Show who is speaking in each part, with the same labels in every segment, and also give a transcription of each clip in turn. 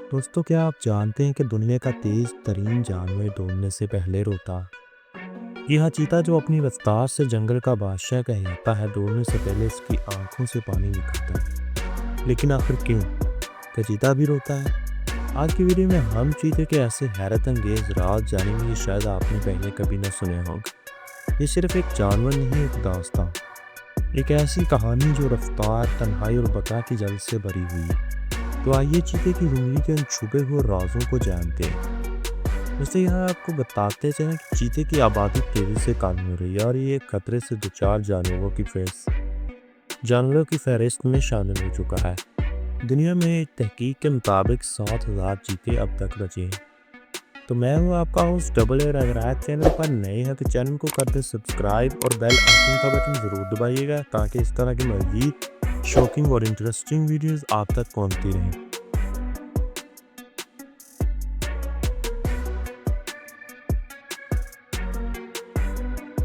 Speaker 1: दोस्तों, क्या आप जानते हैं कि दुनिया का तेज तरीन जानवर दौड़ने से पहले रोता? ये हाँ, चीता जो अपनी रफ्तार से जंगल का बादशाह कहलाता है, दौड़ने से पहले इसकी आंखों से पानी निकलता है। लेकिन आखिर क्यों? क्या चीता भी रोता है? आज की वीडियो में हम चीते के ऐसे हैरत अंगेज राज जानेंगे ये शायद आपने पहले कभी न सुने होंगे। ये सिर्फ एक जानवर नहीं, एक दास्तां, एक ऐसी कहानी जो रफ्तार, तन्हाई और बका की जल्द से भरी हुई है। तो आइए चीते की ज़िंदगी के उन छुपे हुए राजों को जानते हैं। वैसे यहाँ आपको बताते चलें कि चीते की आबादी तेज़ी से कम हो रही है और ये खतरे से दो चार जानवरों की फहरिस्त में शामिल हो चुका है। दुनिया में एक तहकीक के मुताबिक 7,000 चीते अब तक बचे हैं। तो मैं हूँ आपका होस्ट डबल ए। अगर आज चैनल पर नए हैं तो चैनल को कर दे सब्सक्राइब और बेल आइकन का बटन ज़रूर दबाइएगा ताकि इस तरह की मज़ीद शॉकिंग और इंटरेस्टिंग वीडियोस आप तक पहुंचती रहें।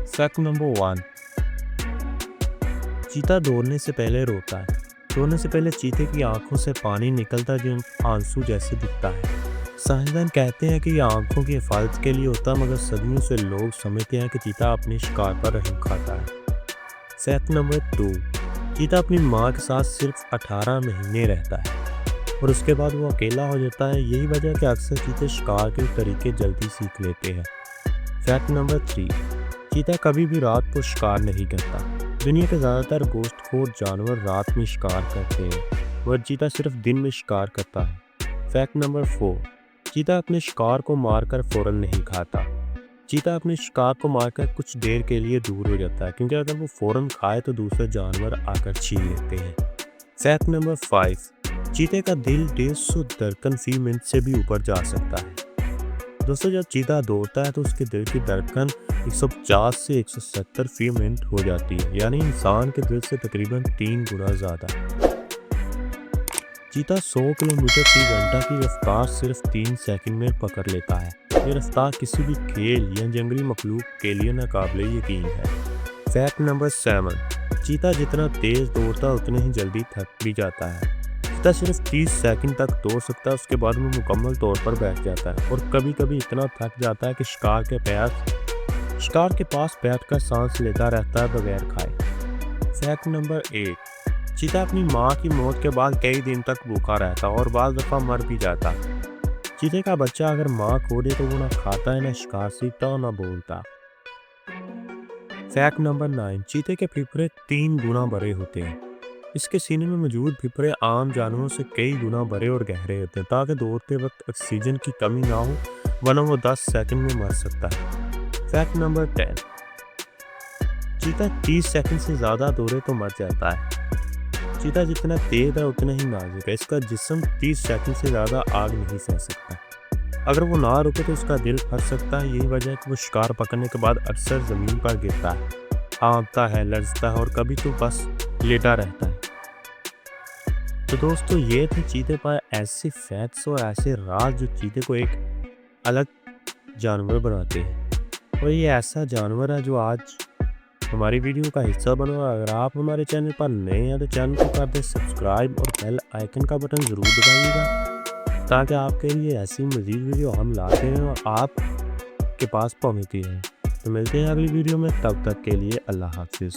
Speaker 1: फैक्ट नंबर 1, चीता दौड़ने से पहले रोता है। दौड़ने से पहले चीते की आंखों से पानी निकलता जो आंसू जैसे दिखता है। साइंसदान कहते हैं कि यह आंखों की हिफाजत के लिए होता है, मगर सदियों से लोग समझते हैं कि चीता अपने शिकार पर रहम खाता है। फैक्ट नंबर 2, चीता अपनी माँ के साथ सिर्फ 18 महीने रहता है और उसके बाद वो अकेला हो जाता है। यही वजह है कि अक्सर चीते शिकार के तरीके जल्दी सीख लेते हैं। फैक्ट नंबर 3, चीता कभी भी रात को शिकार नहीं करता। दुनिया के ज़्यादातर गोश्तखोर जानवर रात में शिकार करते हैं, मगर चीता सिर्फ दिन में शिकार करता है। फैक्ट नंबर 4, चीता अपने शिकार को मारकर फौरन नहीं खाता। चीता अपने शिकार को मारकर कुछ देर के लिए दूर हो जाता है, क्योंकि अगर वो फौरन खाए तो दूसरे जानवर आकर छीन लेते हैं। फैक्ट नंबर 5, चीते का दिल 150 धड़कन फी मिनट से भी ऊपर जा सकता है। दोस्तों, जब चीता दौड़ता है तो उसके दिल की धड़कन 150 से 170 फी मिनट हो जाती है, यानी इंसान के दिल से तकरीबन 3 गुना ज़्यादा। चीता 100 किलोमीटर फी घंटा की रफ्तार सिर्फ 3 सेकंड में पकड़ लेता है। ये रफ्तार किसी भी खेल या जंगली मखलूक के लिए नाकाबिले यकीन है। फैक्ट नंबर 7, चीता जितना तेज़ दौड़ता उतने ही जल्दी थक भी जाता है। चीता सिर्फ 30 सेकंड तक दौड़ सकता है, उसके बाद वो मुकम्मल तौर पर बैठ जाता है और कभी कभी इतना थक जाता है कि शिकार के पास बैठकर सांस लेता रहता है बगैर खाए। फैक्ट नंबर 8, चीता अपनी माँ की मौत के बाद कई दिन तक भूखा रहता और बाज़ दफ़ा मर भी जाता। चीते का बच्चा अगर माँ खो दे तो वो ना खाता है, ना शिकार सीखता और ना बोलता। फैक्ट नंबर 9, चीते के फेफड़े 3 गुना बड़े होते हैं। इसके सीने में मौजूद फेफड़े आम जानवरों से कई गुना बड़े और गहरे होते हैं ताकि दौड़ते वक्त ऑक्सीजन की कमी ना हो, वरना वो 10 सेकंड में मर सकता है। फैक्ट नंबर 10, चीता 30 सेकंड से ज़्यादा दौड़े तो मर जाता है। चीता जितना तेज है उतना ही नाजुक है। इसका जिस्म 30 सेकंड से ज़्यादा आग नहीं सह सकता। अगर वो ना रुके तो उसका दिल फट सकता है। यही वजह है कि वो शिकार पकड़ने के बाद अक्सर ज़मीन पर गिरता है, हाँफता है, लड़ता है और कभी तो बस लेटा रहता है। तो दोस्तों, ये थे चीते पर ऐसे फैक्ट्स और ऐसे राज जो चीते को एक अलग जानवर बनाते हैं। और ये ऐसा जानवर है जो आज हमारी वीडियो का हिस्सा बनो। अगर आप हमारे चैनल पर नए हैं तो चैनल को कर दें सब्सक्राइब और बेल आइकन का बटन ज़रूर दबाइएगा ताकि आपके लिए ऐसी मज़ीद वीडियो हम लाते हैं और आपके पास पहुँचती है। तो मिलते हैं अगली वीडियो में, तब तक के लिए अल्लाह हाफिज़।